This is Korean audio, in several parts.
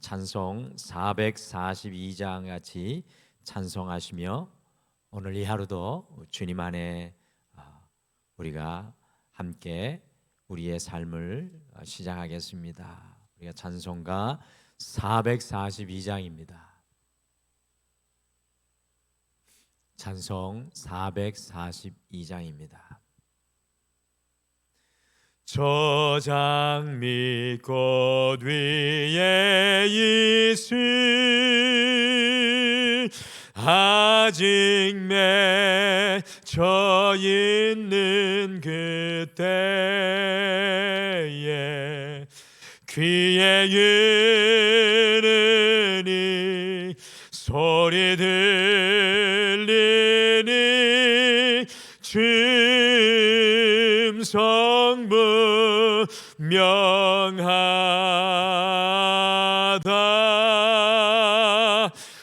찬송 442장 같이 찬송하시며 오늘 이 하루도 주님 안에 우리가 함께 우리의 삶을 시작하겠습니다. 우리가 찬송가 442장입니다. 찬송 442장입니다. 저장 및 꽃 위에 있을 아직 맺혀 있는 그때에 귀에 이르니 소리 들리니 춤성부 명하다.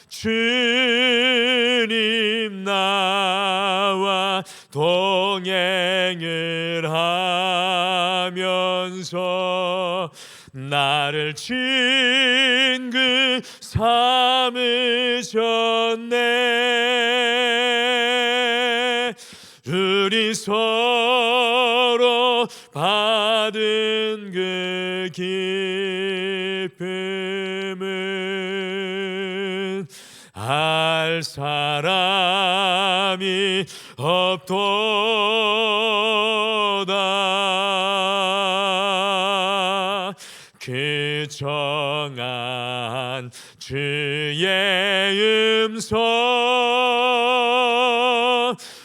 주님 나와 동행을 하면서 나를 친구 삼으셨네. 우리 서로 받은 그 기쁨은 알 사람이 없도다. 그 정한 주의 음성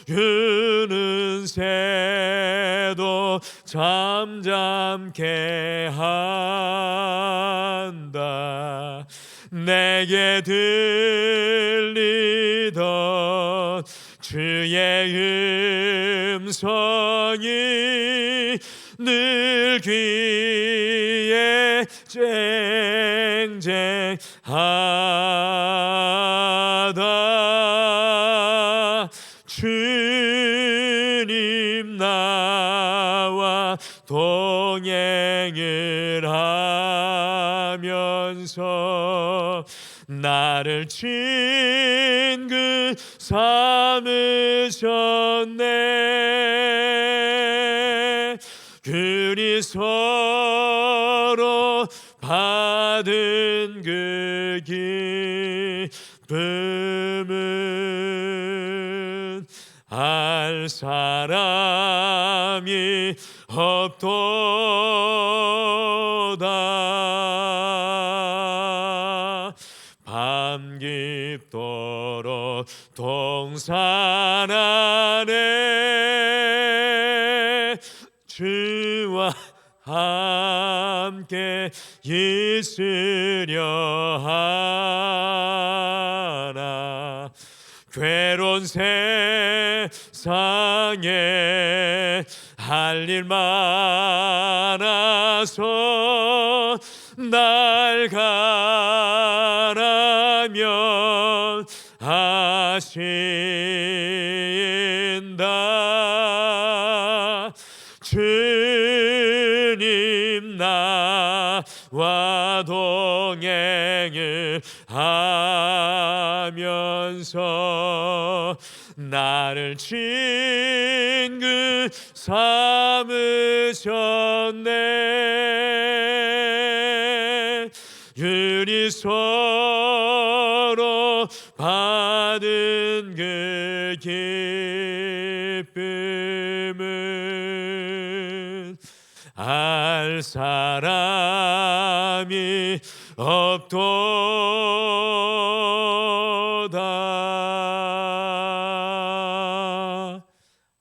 우는 새도 잠잠케 한다. 내게 들리던 주의 음성이 늘 귀에 쨍쨍하다. 주님 나와 동행을 하면서 나를 친구 삼으셨네. 우리 서로 받은 그 기쁨은 알 사람이 없도다. 밤 깊도록 동산 안에 주와 함께 있으려 하나. 괴로운 세상에 할 일 많아서 날 가라면 하신다. 주님 나와 동행을 하면서 나를 친구 삼으셨네. 우리 서로 받은 그 기쁨은 알 사람이 없도다.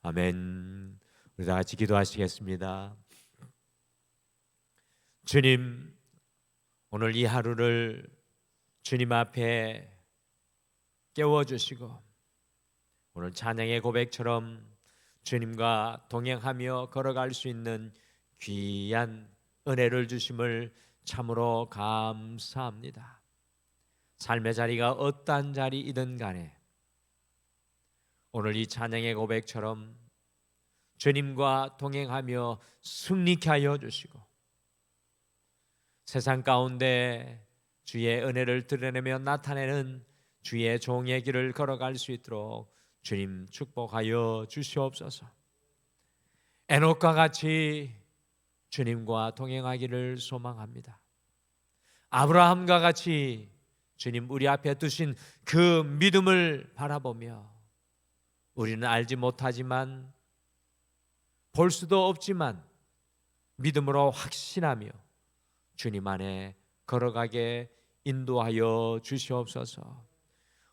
아멘. 우리 다 같이 기도하시겠습니다. 주님, 오늘 이 하루를 주님 앞에 깨워주시고 오늘 찬양의 고백처럼 주님과 동행하며 걸어갈 수 있는 귀한 은혜를 주심을 참으로 감사합니다. 삶의 자리가 어떠한 자리이든 간에 오늘 이 찬양의 고백처럼 주님과 동행하며 승리케 하여 주시고 세상 가운데 주의 은혜를 드러내며 나타내는 주의 종의 길을 걸어갈 수 있도록 주님 축복하여 주시옵소서. 에녹과 같이 주님과 동행하기를 소망합니다. 아브라함과 같이 주님 우리 앞에 두신 그 믿음을 바라보며 우리는 알지 못하지만 볼 수도 없지만 믿음으로 확신하며 주님 안에 걸어가게 인도하여 주시옵소서.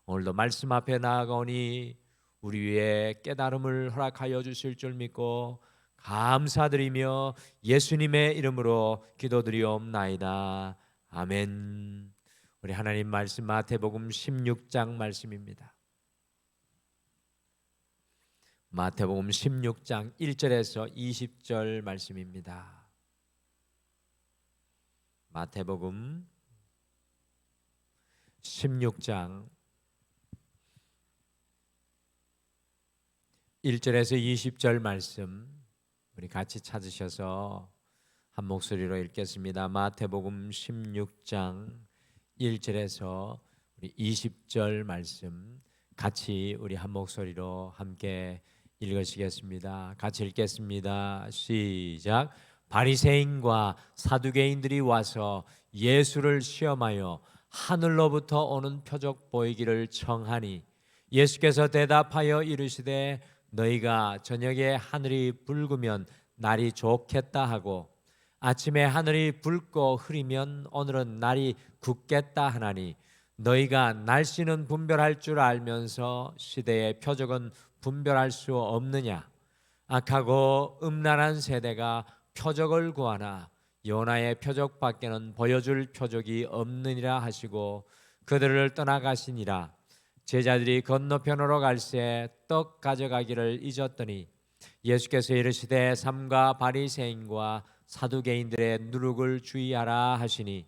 오늘도 말씀 앞에 나아가오니 우리 위에 깨달음을 허락하여 주실 줄 믿고 감사드리며 예수님의 이름으로 기도드리옵나이다. 아멘. 우리 하나님 말씀 마태복음 16장 말씀입니다. 마태복음 16장 1절에서 20절 말씀입니다. 마태복음 16장 1절에서 20절 말씀 우리 같이 찾으셔서 한 목소리로 읽겠습니다. 마태복음 16장 1절에서 우리 20절 말씀 같이 우리 한 목소리로 함께 읽으시겠습니다. 같이 읽겠습니다. 시작. 바리새인과 사두개인들이 와서 예수를 시험하여 하늘로부터 오는 표적 보이기를 청하니 예수께서 대답하여 이르시되 너희가 저녁에 하늘이 붉으면 날이 좋겠다 하고 아침에 하늘이 붉고 흐리면 오늘은 날이 굳겠다 하나니 너희가 날씨는 분별할 줄 알면서 시대의 표적은 분별할 수 없느냐. 악하고 음란한 세대가 표적을 구하나 요나의 표적밖에는 보여줄 표적이 없느니라 하시고 그들을 떠나가시니라. 제자들이 건너편으로 갈새 떡 가져가기를 잊었더니 예수께서 이르시되 삼가 바리새인과 사두개인들의 누룩을 주의하라 하시니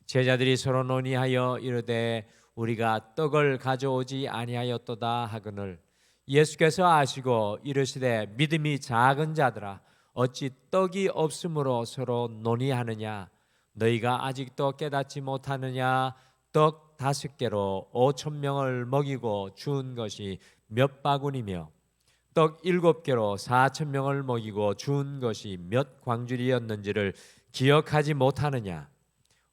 제자들이 서로 논의하여 이르되 우리가 떡을 가져오지 아니하였도다 하거늘 예수께서 아시고 이르시되 믿음이 작은 자들아 어찌 떡이 없으므로 서로 논의하느냐. 너희가 아직도 깨닫지 못하느냐. 떡 5개로 5,000명을 먹이고 준 것이 몇 바구니며 떡 7개로 4,000명을 먹이고 준 것이 몇 광줄이었는지를 기억하지 못하느냐.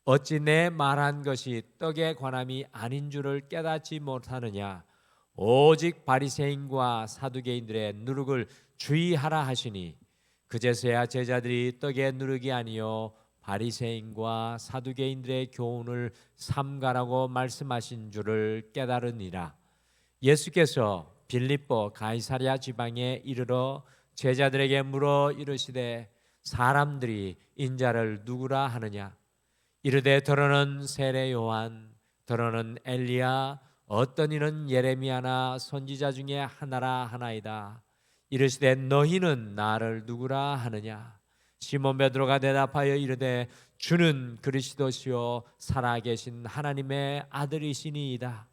어찌 내 말한 것이 떡에 관함이 아닌 줄을 깨닫지 못하느냐. 오직 바리새인과 사두개인들의 누룩을 주의하라 하시니 그제서야 제자들이 떡의 누룩이 아니요 바리새인과 사두개인들의 교훈을 삼가라고 말씀하신 줄을 깨달으니라. 예수께서 빌립보 가이사랴 지방에 이르러 제자들에게 물어 이르시되 사람들이 인자를 누구라 하느냐. 이르되 더러는 세례 요한, 더러는 엘리야, 어떤 이는 예레미야나 선지자 중에 하나라 하나이다. 이르시되 너희는 나를 누구라 하느냐. 시몬 베드로가 대답하여 이르되 주는 그리스도시요 살아계신 하나님의 아들이시니이다.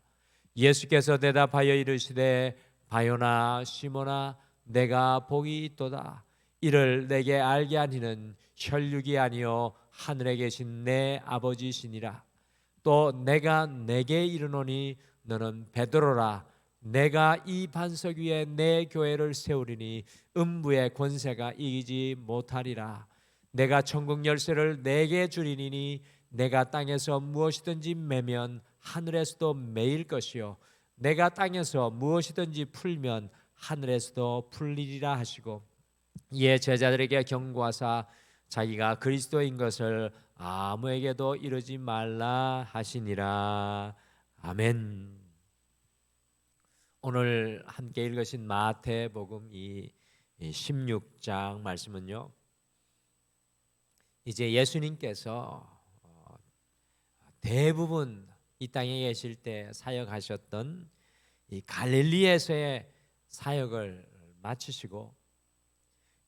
예수께서 대답하여 이르시되 바요나 시몬아 내가 복이 있도다. 이를 내게 알게 하니는 혈육이 아니요 하늘에 계신 내 아버지시니라. 또 내가 내게 이르노니 너는 베드로라. 내가 이 반석 위에 내 교회를 세우리니 음부의 권세가 이기지 못하리라. 내가 천국 열쇠를 내게 주리니 내가 땅에서 무엇이든지 매면 하늘에서도 매일 것이요 내가 땅에서 무엇이든지 풀면 하늘에서도 풀리리라 하시고 이에 제자들에게 경고하사 자기가 그리스도인 것을 아무에게도 이르지 말라 하시니라. 아멘. 오늘 함께 읽으신 마태복음 이 16장 말씀은요, 이제 예수님께서 대부분 이 땅에 계실 때 사역하셨던 이 갈릴리에서의 사역을 마치시고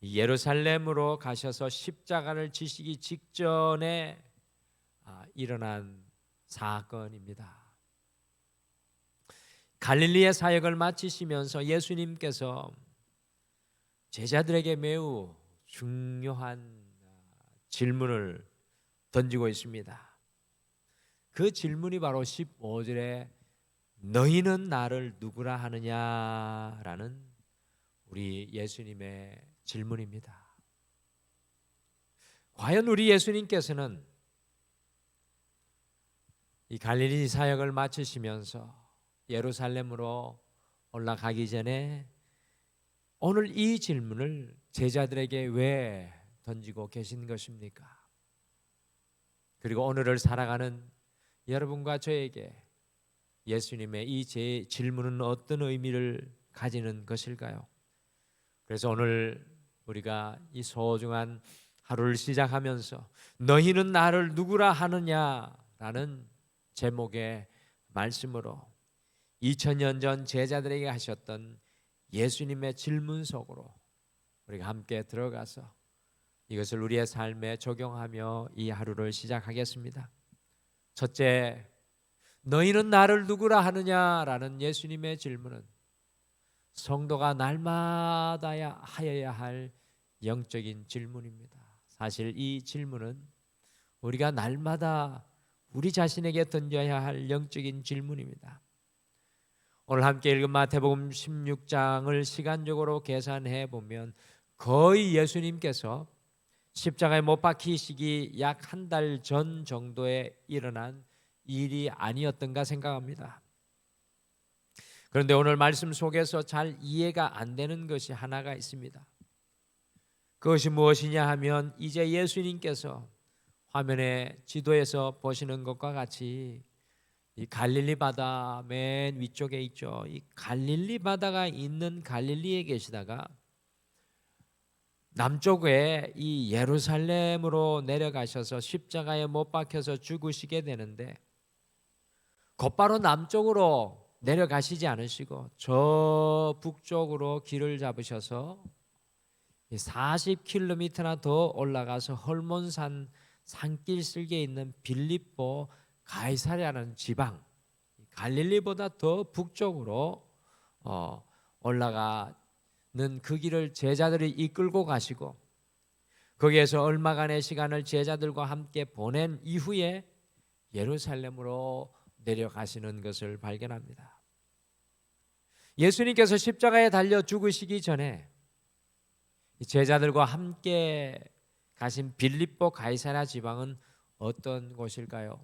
예루살렘으로 가셔서 십자가를 지시기 직전에 일어난 사건입니다. 갈릴리의 사역을 마치시면서 예수님께서 제자들에게 매우 중요한 질문을 던지고 있습니다. 그 질문이 바로 15절에 너희는 나를 누구라 하느냐라는 우리 예수님의 질문입니다. 과연 우리 예수님께서는 이 갈릴리 사역을 마치시면서 예루살렘으로 올라가기 전에 오늘 이 질문을 제자들에게 왜 던지고 계신 것입니까? 그리고 오늘을 살아가는 여러분과 저에게 예수님의 이 제 질문은 어떤 의미를 가지는 것일까요? 그래서 오늘 우리가 이 소중한 하루를 시작하면서 너희는 나를 누구라 하느냐라는 제목의 말씀으로 2000년 전 제자들에게 하셨던 예수님의 질문 속으로 우리가 함께 들어가서 이것을 우리의 삶에 적용하며 이 하루를 시작하겠습니다. 첫째, 너희는 나를 누구라 하느냐라는 예수님의 질문은 성도가 날마다 하여야 할 영적인 질문입니다. 사실 이 질문은 우리가 날마다 우리 자신에게 던져야 할 영적인 질문입니다. 오늘 함께 읽은 마태복음 16장을 시간적으로 계산해 보면 거의 예수님께서 십자가에 못 박히시기 약 한 달 전 정도에 일어난 일이 아니었던가 생각합니다. 그런데 오늘 말씀 속에서 잘 이해가 안 되는 것이 하나가 있습니다. 그것이 무엇이냐 하면 이제 예수님께서 화면에 지도에서 보시는 것과 같이 이 갈릴리 바다 맨 위쪽에 있죠. 이 갈릴리 바다가 있는 갈릴리에 계시다가 남쪽에 이 예루살렘으로 내려가셔서 십자가에 못 박혀서 죽으시게 되는데 곧바로 남쪽으로 내려가시지 않으시고 저 북쪽으로 길을 잡으셔서 40km나 더 올라가서 헐몬산 산길 쓸개에 있는 빌립보 가이사랴라는 지방, 갈릴리보다 더 북쪽으로 올라가는 그 길을 제자들이 이끌고 가시고 거기에서 얼마간의 시간을 제자들과 함께 보낸 이후에 예루살렘으로 내려가시는 것을 발견합니다. 예수님께서 십자가에 달려 죽으시기 전에 제자들과 함께 가신 빌립보 가이사랴 지방은 어떤 곳일까요?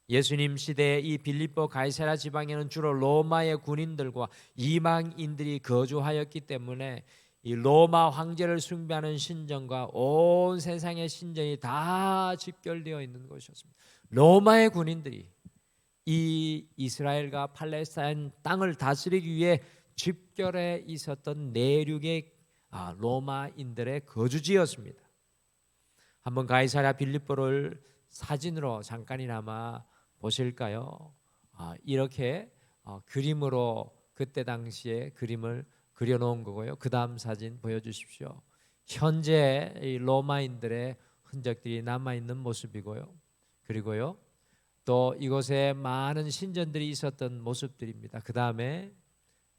예수님 시대에 이 빌립보 가이사랴 지방에는 주로 로마의 군인들과 이방인들이 거주하였기 때문에 이 로마 황제를 숭배하는 신전과 온 세상의 신전이 다 집결되어 있는 곳이었습니다. 로마의 군인들이 이 이스라엘과 팔레스타인 땅을 다스리기 위해 집결해 있었던 내륙의 로마인들의 거주지였습니다. 한번 가이사랴 빌립보를 사진으로 잠깐이나마 보실까요? 이렇게 그림으로 그때 당시에 그림을 그려놓은 거고요. 그 다음 사진 보여주십시오. 현재 이 로마인들의 흔적들이 남아있는 모습이고요. 그리고요 또 이곳에 많은 신전들이 있었던 모습들입니다. 그 다음에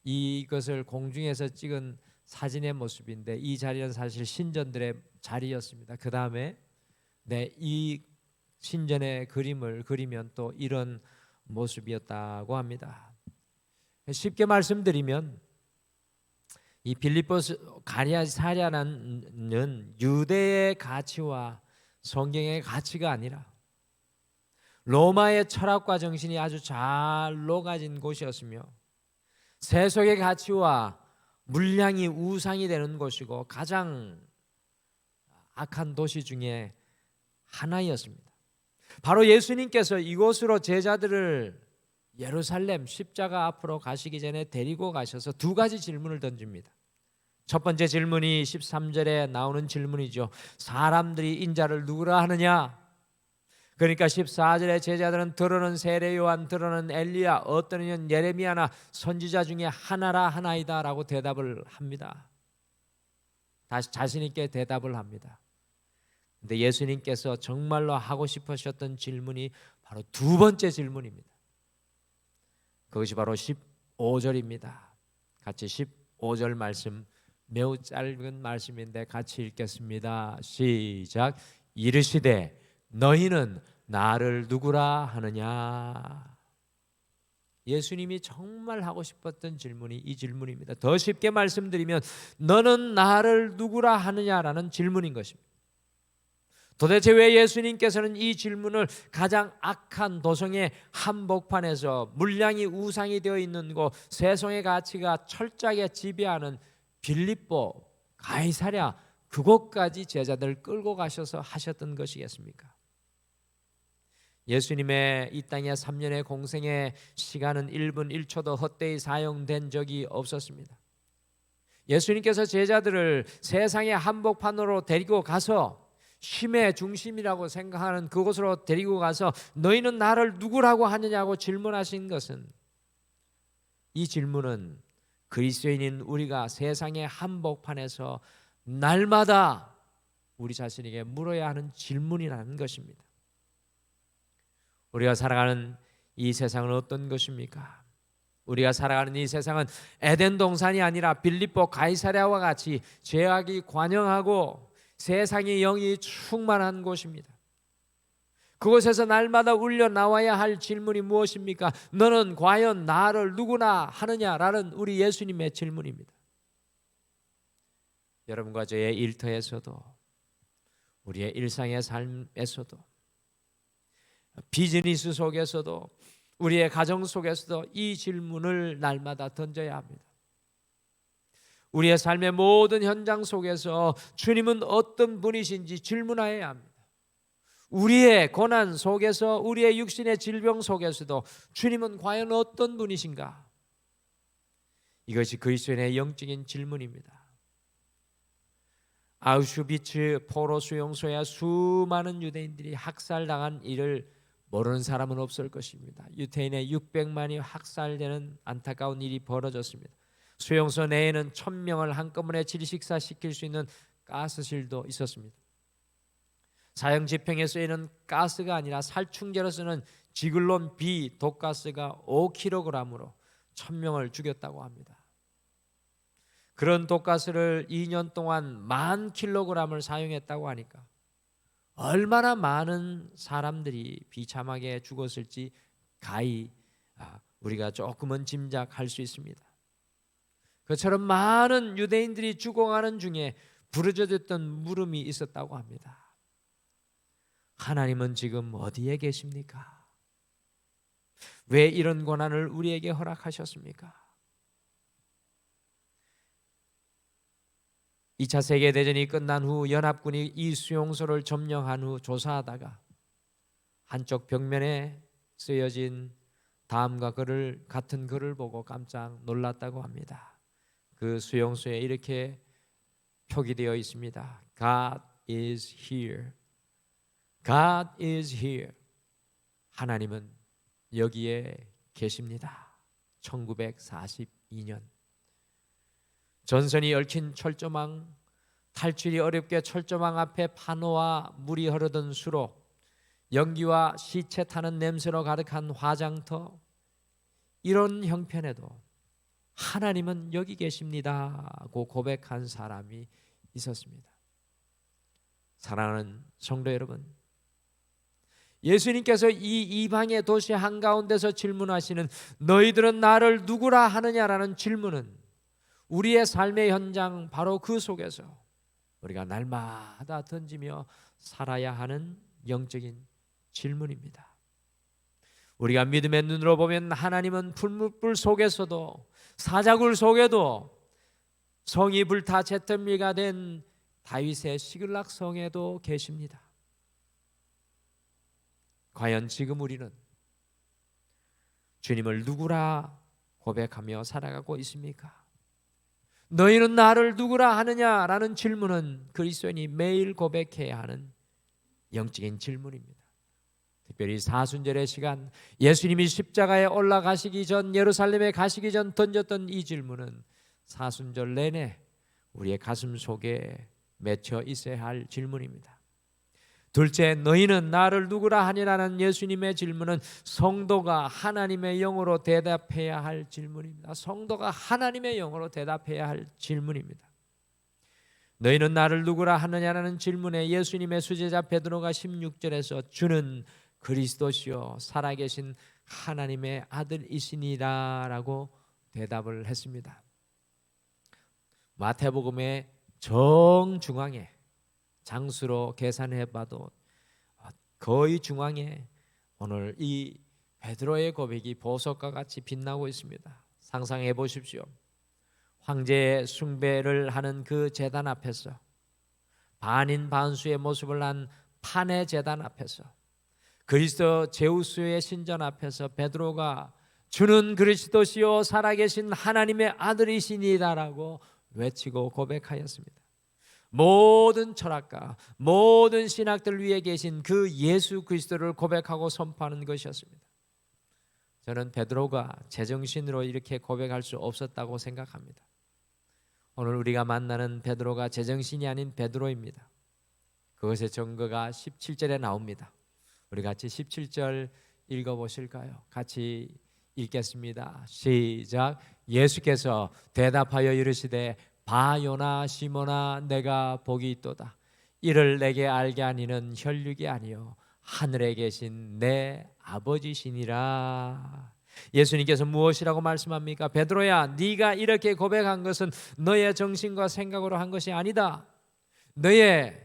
이것을 공중에서 찍은 사진의 모습인데 이 자리는 사실 신전들의 자리였습니다. 그 다음에 이 신전의 그림을 그리면 또 이런 모습이었다고 합니다. 쉽게 말씀드리면 이 빌립보 가이사랴는 유대의 가치와 성경의 가치가 아니라 로마의 철학과 정신이 아주 잘 녹아진 곳이었으며 세속의 가치와 물량이 우상이 되는 곳이고 가장 악한 도시 중에 하나였습니다. 바로 예수님께서 이곳으로 제자들을 예루살렘 십자가 앞으로 가시기 전에 데리고 가셔서 두 가지 질문을 던집니다. 첫 번째 질문이 13절에 나오는 질문이죠. 사람들이 인자를 누구라 하느냐? 그러니까 14절에 제자들은 들어는 세례 요한, 들어는 엘리야, 어떤 이는 예레미야나 선지자 중에 하나라 하나이다 라고 대답을 합니다. 다시 자신 있게 대답을 합니다. 근데 예수님께서 정말로 하고 싶으셨던 질문이 바로 두 번째 질문입니다. 그것이 바로 15절입니다. 같이 15절 말씀, 매우 짧은 말씀인데 같이 읽겠습니다. 시작. 이르시되 너희는 나를 누구라 하느냐? 예수님이 정말 하고 싶었던 질문이 이 질문입니다. 더 쉽게 말씀드리면 너는 나를 누구라 하느냐라는 질문인 것입니다. 도대체 왜 예수님께서는 이 질문을 가장 악한 도성의 한복판에서 물량이 우상이 되어 있는 곳, 세상의 가치가 철저하게 지배하는 빌립보, 가이사랴 그곳까지 제자들을 끌고 가셔서 하셨던 것이겠습니까? 예수님의 이 땅의 3년의 공생의 시간은 1분 1초도 헛되이 사용된 적이 없었습니다. 예수님께서 제자들을 세상의 한복판으로 데리고 가서 힘의 중심이라고 생각하는 그곳으로 데리고 가서 너희는 나를 누구라고 하느냐고 질문하신 것은, 이 질문은 그리스도인인 우리가 세상의 한복판에서 날마다 우리 자신에게 물어야 하는 질문이라는 것입니다. 우리가 살아가는 이 세상은 어떤 것입니까? 우리가 살아가는 이 세상은 에덴 동산이 아니라 빌립보 가이사랴와 같이 죄악이 관영하고 세상의 영이 충만한 곳입니다. 그곳에서 날마다 울려 나와야 할 질문이 무엇입니까? 너는 과연 나를 누구나 하느냐라는 우리 예수님의 질문입니다. 여러분과 저의 일터에서도, 우리의 일상의 삶에서도, 비즈니스 속에서도, 우리의 가정 속에서도 이 질문을 날마다 던져야 합니다. 우리의 삶의 모든 현장 속에서 주님은 어떤 분이신지 질문해야 합니다. 우리의 고난 속에서, 우리의 육신의 질병 속에서도 주님은 과연 어떤 분이신가? 이것이 그리스도인의 영적인 질문입니다. 아우슈비츠 포로 수용소에 수많은 유대인들이 학살당한 일을 모르는 사람은 없을 것입니다. 유대인의 600만이 학살되는 안타까운 일이 벌어졌습니다. 수용소 내에는 1000명을 한꺼번에 질식사시킬 수 있는 가스실도 있었습니다. 사형 집행에 쓰이는 가스가 아니라 살충제로 쓰는 지글론 B 독가스가 5kg으로 1000명을 죽였다고 합니다. 그런 독가스를 2년 동안 10,000kg을 사용했다고 하니까 얼마나 많은 사람들이 비참하게 죽었을지 가히 우리가 조금은 짐작할 수 있습니다. 그처럼 많은 유대인들이 죽어가는 중에 부르짖었던 물음이 있었다고 합니다. 하나님은 지금 어디에 계십니까? 왜 이런 고난을 우리에게 허락하셨습니까? 2차 세계대전이 끝난 후 연합군이 이 수용소를 점령한 후 조사하다가 한쪽 벽면에 쓰여진 다음과 같은 글을 보고 깜짝 놀랐다고 합니다. 그 수용소에 이렇게 표기되어 있습니다. God is here. God is here. 하나님은 여기에 계십니다. 1942년 전선이 얽힌 철조망, 탈출이 어렵게 철조망 앞에 파노와 물이 흐르던 수로, 연기와 시체 타는 냄새로 가득한 화장터, 이런 형편에도 하나님은 여기 계십니다고 고백한 사람이 있었습니다. 사랑하는 성도 여러분, 예수님께서 이 이방의 도시 한가운데서 질문하시는 너희들은 나를 누구라 하느냐라는 질문은 우리의 삶의 현장 바로 그 속에서 우리가 날마다 던지며 살아야 하는 영적인 질문입니다. 우리가 믿음의 눈으로 보면 하나님은 풀무불 속에서도, 사자굴 속에도, 성이 불타 잿더미가 된 다윗의 시글락 성에도 계십니다. 과연 지금 우리는 주님을 누구라 고백하며 살아가고 있습니까? 너희는 나를 누구라 하느냐라는 질문은 그리스도인이 매일 고백해야 하는 영적인 질문입니다. 특별히 사순절의 시간, 예수님이 십자가에 올라가시기 전, 예루살렘에 가시기 전 던졌던 이 질문은 사순절 내내 우리의 가슴 속에 맺혀 있어야 할 질문입니다. 둘째, 너희는 나를 누구라 하니라는 예수님의 질문은 성도가 하나님의 영으로 대답해야 할 질문입니다. 성도가 하나님의 영으로 대답해야 할 질문입니다. 너희는 나를 누구라 하느냐라는 질문에 예수님의 수제자 베드로가 16절에서 주는 그리스도시요 살아계신 하나님의 아들이시니라라고 대답을 했습니다. 마태복음의 정중앙에 장수로 계산해 봐도 거의 중앙에 오늘 이 베드로의 고백이 보석과 같이 빛나고 있습니다. 상상해 보십시오. 황제의 숭배를 하는 그 제단 앞에서, 반인 반수의 모습을 한 판의 제단 앞에서, 그리스도 제우스의 신전 앞에서 베드로가 주는 그리스도시요 살아계신 하나님의 아들이시니다라고 외치고 고백하였습니다. 모든 철학가, 모든 신학들 위에 계신 그 예수 그리스도를 고백하고 선포하는 것이었습니다. 저는 베드로가 제정신으로 이렇게 고백할 수 없었다고 생각합니다. 오늘 우리가 만나는 베드로가 제정신이 아닌 베드로입니다. 그것의 증거가 17절에 나옵니다. 우리 같이 17절 읽어보실까요? 같이 읽겠습니다. 시작. 예수께서 대답하여 이르시되 바요나 시몬아 내가 복이 있도다. 이를 내게 알게 하니는 혈육이 아니요 하늘에 계신 내 아버지시니라. 예수님께서 무엇이라고 말씀합니까? 베드로야, 네가 이렇게 고백한 것은 너의 정신과 생각으로 한 것이 아니다. 너의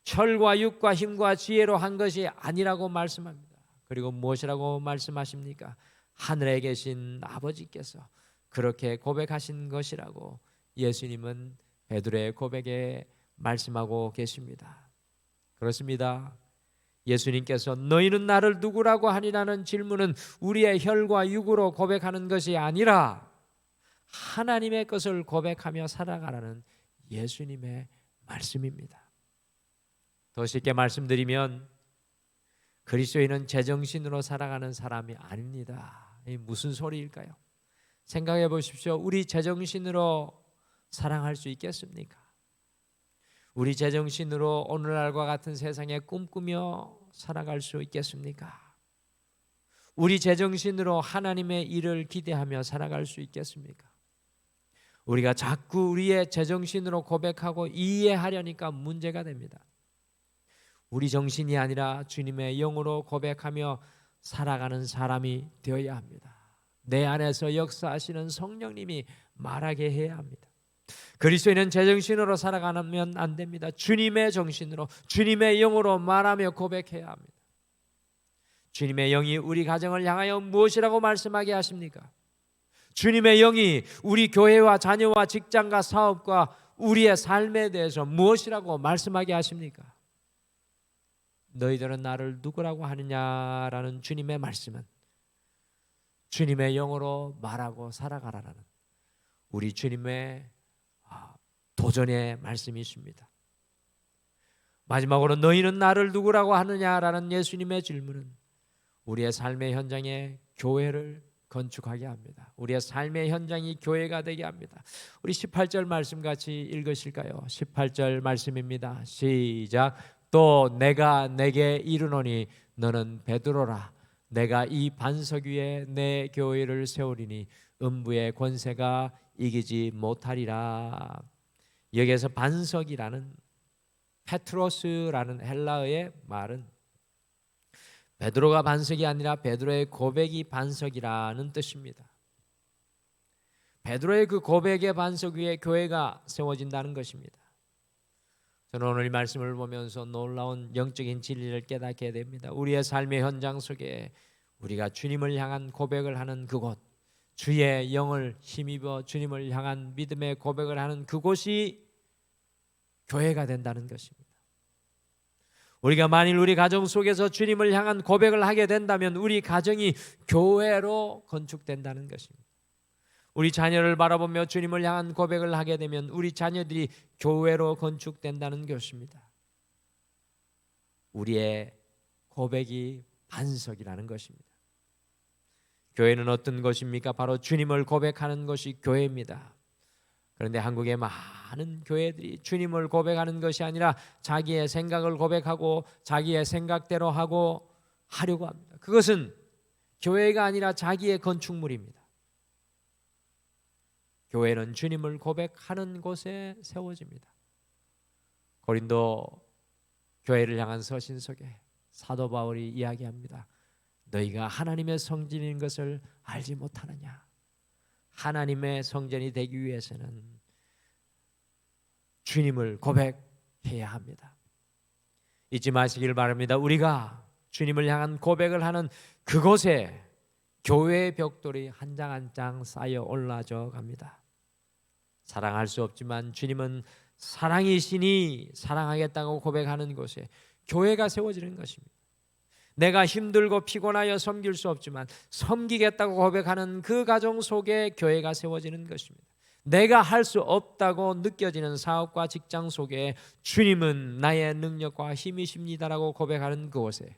혈과 육과 힘과 지혜로 한 것이 아니라고 말씀합니다. 그리고 무엇이라고 말씀하십니까? 하늘에 계신 아버지께서 그렇게 고백하신 것이라고 예수님은 베드로의 고백에 말씀하고 계십니다. 그렇습니다. 예수님께서 너희는 나를 누구라고 하니라는 질문은 우리의 혈과 육으로 고백하는 것이 아니라 하나님의 것을 고백하며 살아가라는 예수님의 말씀입니다. 더 쉽게 말씀드리면 그리스도인은 제정신으로 살아가는 사람이 아닙니다. 이 무슨 소리일까요? 생각해 보십시오. 우리 제정신으로 사랑할 수 있겠습니까? 우리 제정신으로 오늘날과 같은 세상에 꿈꾸며 살아갈 수 있겠습니까? 우리 제정신으로 하나님의 일을 기대하며 살아갈 수 있겠습니까? 우리가 자꾸 우리의 제정신으로 고백하고 이해하려니까 문제가 됩니다. 우리 정신이 아니라 주님의 영으로 고백하며 살아가는 사람이 되어야 합니다. 내 안에서 역사하시는 성령님이 말하게 해야 합니다. 그리스도인은 제정신으로 살아가면 안 됩니다. 주님의 정신으로, 주님의 영으로 말하며 고백해야 합니다. 주님의 영이 우리 가정을 향하여 무엇이라고 말씀하게 하십니까? 주님의 영이 우리 교회와 자녀와 직장과 사업과 우리의 삶에 대해서 무엇이라고 말씀하게 하십니까? 너희들은 나를 누구라고 하느냐라는 주님의 말씀은 주님의 영으로 말하고 살아가라는 우리 주님의 도전의 말씀이십니다. 마지막으로 너희는 나를 누구라고 하느냐라는 예수님의 질문은 우리의 삶의 현장에 교회를 건축하게 합니다. 우리의 삶의 현장이 교회가 되게 합니다. 우리 18절 말씀 같이 읽으실까요? 18절 말씀입니다. 시작. 또 내가 내게 이르노니 너는 베드로라. 내가 이 반석 위에 내 교회를 세우리니 음부의 권세가 이기지 못하리라. 여기에서 반석이라는 페트로스라는 헬라어의 말은 베드로가 반석이 아니라 베드로의 고백이 반석이라는 뜻입니다. 베드로의 그 고백의 반석 위에 교회가 세워진다는 것입니다. 저는 오늘 이 말씀을 보면서 놀라운 영적인 진리를 깨닫게 됩니다. 우리의 삶의 현장 속에 우리가 주님을 향한 고백을 하는 그곳, 주의 영을 힘입어 주님을 향한 믿음의 고백을 하는 그곳이 교회가 된다는 것입니다. 우리가 만일 우리 가정 속에서 주님을 향한 고백을 하게 된다면 우리 가정이 교회로 건축된다는 것입니다. 우리 자녀를 바라보며 주님을 향한 고백을 하게 되면 우리 자녀들이 교회로 건축된다는 것입니다. 우리의 고백이 반석이라는 것입니다. 교회는 어떤 것입니까? 바로 주님을 고백하는 것이 교회입니다. 그런데 한국의 많은 교회들이 주님을 고백하는 것이 아니라 자기의 생각을 고백하고 자기의 생각대로 하고 하려고 합니다. 그것은 교회가 아니라 자기의 건축물입니다. 교회는 주님을 고백하는 곳에 세워집니다. 고린도 교회를 향한 서신 속에 사도 바울이 이야기합니다. 너희가 하나님의 성전인 것을 알지 못하느냐? 하나님의 성전이 되기 위해서는 주님을 고백해야 합니다. 잊지 마시길 바랍니다. 우리가 주님을 향한 고백을 하는 그곳에 교회의 벽돌이 한 장 한 장 쌓여 올라져 갑니다. 사랑할 수 없지만 주님은 사랑이시니 사랑하겠다고 고백하는 곳에 교회가 세워지는 것입니다. 내가 힘들고 피곤하여 섬길 수 없지만 섬기겠다고 고백하는 그 가정 속에 교회가 세워지는 것입니다. 내가 할 수 없다고 느껴지는 사업과 직장 속에 주님은 나의 능력과 힘이십니다라고 고백하는 그곳에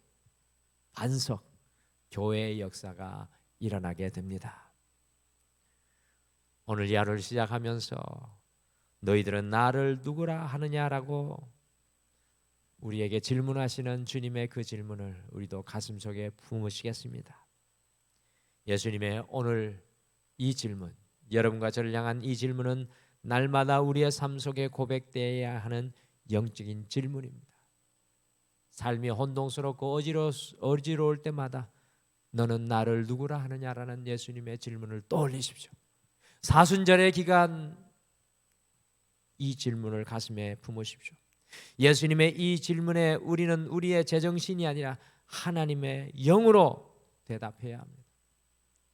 반석 교회의 역사가 일어나게 됩니다. 오늘 이 하루를 시작하면서 너희들은 나를 누구라 하느냐라고 우리에게 질문하시는 주님의 그 질문을 우리도 가슴속에 품으시겠습니다. 예수님의 오늘 이 질문, 여러분과 저를 향한 이 질문은 날마다 우리의 삶 속에 고백되어야 하는 영적인 질문입니다. 삶이 혼동스럽고 어지러울 때마다 너는 나를 누구라 하느냐라는 예수님의 질문을 떠올리십시오. 사순절의 기간 이 질문을 가슴에 품으십시오. 예수님의 이 질문에 우리는 우리의 제정신이 아니라 하나님의 영으로 대답해야 합니다.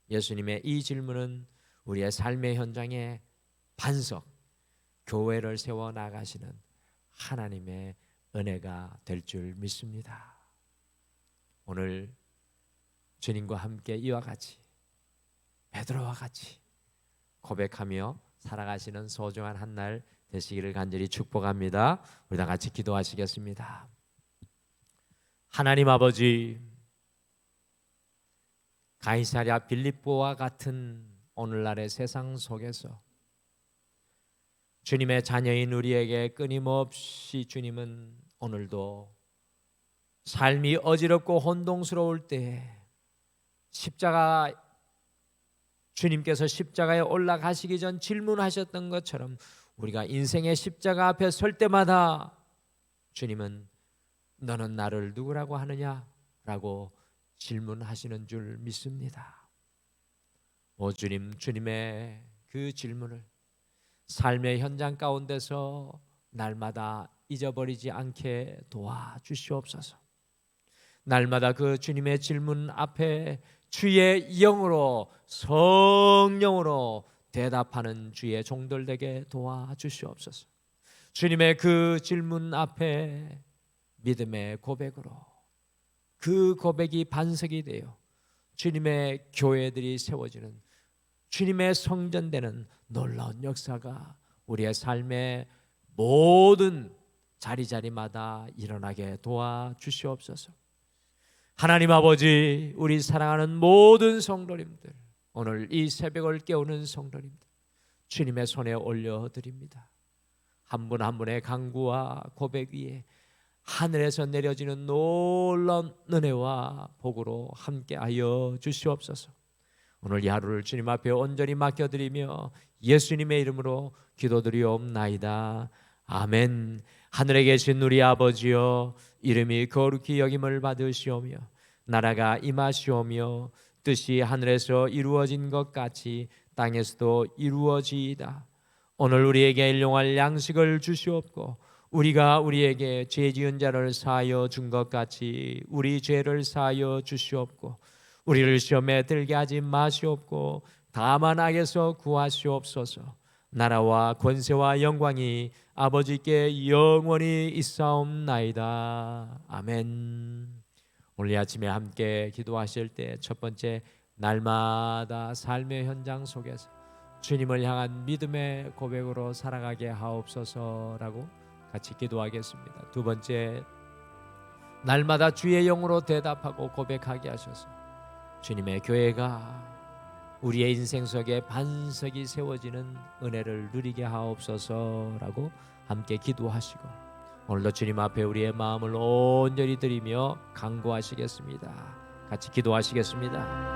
예수님의 이 질문은 우리의 삶의 현장에 반석, 교회를 세워 나가시는 하나님의 은혜가 될 줄 믿습니다. 오늘 주님과 함께 이와 같이 베드로와 같이 고백하며 살아가시는 소중한 한 날 되시기를 간절히 축복합니다. 우리 다 같이 기도하시겠습니다. 하나님 아버지, 가이사랴 빌립보와 같은 오늘날의 세상 속에서 주님의 자녀인 우리에게 끊임없이 주님은 오늘도 삶이 어지럽고 혼동스러울 때에 주님께서 십자가에 올라가시기 전 질문하셨던 것처럼 우리가 인생의 십자가 앞에 설 때마다 주님은 너는 나를 누구라고 하느냐라고 질문하시는 줄 믿습니다. 오 주님, 주님의 그 질문을 삶의 현장 가운데서 날마다 잊어버리지 않게 도와주시옵소서. 날마다 그 주님의 질문 앞에 주의 영으로, 성령으로 대답하는 주의 종들 되게 도와주시옵소서. 주님의 그 질문 앞에 믿음의 고백으로 그 고백이 반석이 되어 주님의 교회들이 세워지는, 주님의 성전되는 놀라운 역사가 우리의 삶의 모든 자리자리마다 일어나게 도와주시옵소서. 하나님 아버지, 우리 사랑하는 모든 성도님들, 오늘 이 새벽을 깨우는 성도님들 주님의 손에 올려드립니다. 한 분 한 분의 간구와 고백 위에 하늘에서 내려지는 놀라운 은혜와 복으로 함께하여 주시옵소서. 오늘 이 하루를 주님 앞에 온전히 맡겨드리며 예수님의 이름으로 기도드리옵나이다. 아멘. 하늘에 계신 우리 아버지여, 이름이 거룩히 여김을 받으시오며 나라가 임하시오며 뜻이 하늘에서 이루어진 것 같이 땅에서도 이루어지이다. 오늘 우리에게 일용할 양식을 주시옵고 우리가 우리에게 죄 지은 자를 사하여 준 것 같이 우리 죄를 사하여 주시옵고 우리를 시험에 들게 하지 마시옵고 다만 악에서 구하시옵소서. 나라와 권세와 영광이 아버지께 영원히 있사옵나이다. 아멘. 오늘 아침에 함께 기도하실 때 첫 번째, 날마다 삶의 현장 속에서 주님을 향한 믿음의 고백으로 살아가게 하옵소서라고 같이 기도하겠습니다. 두 번째, 날마다 주의 영으로 대답하고 고백하게 하셔서 주님의 교회가 우리의 인생 속에 반석이 세워지는 은혜를 누리게 하옵소서라고 함께 기도하시고 오늘도 주님 앞에 우리의 마음을 온전히 드리며 간구하시겠습니다. 같이 기도하시겠습니다.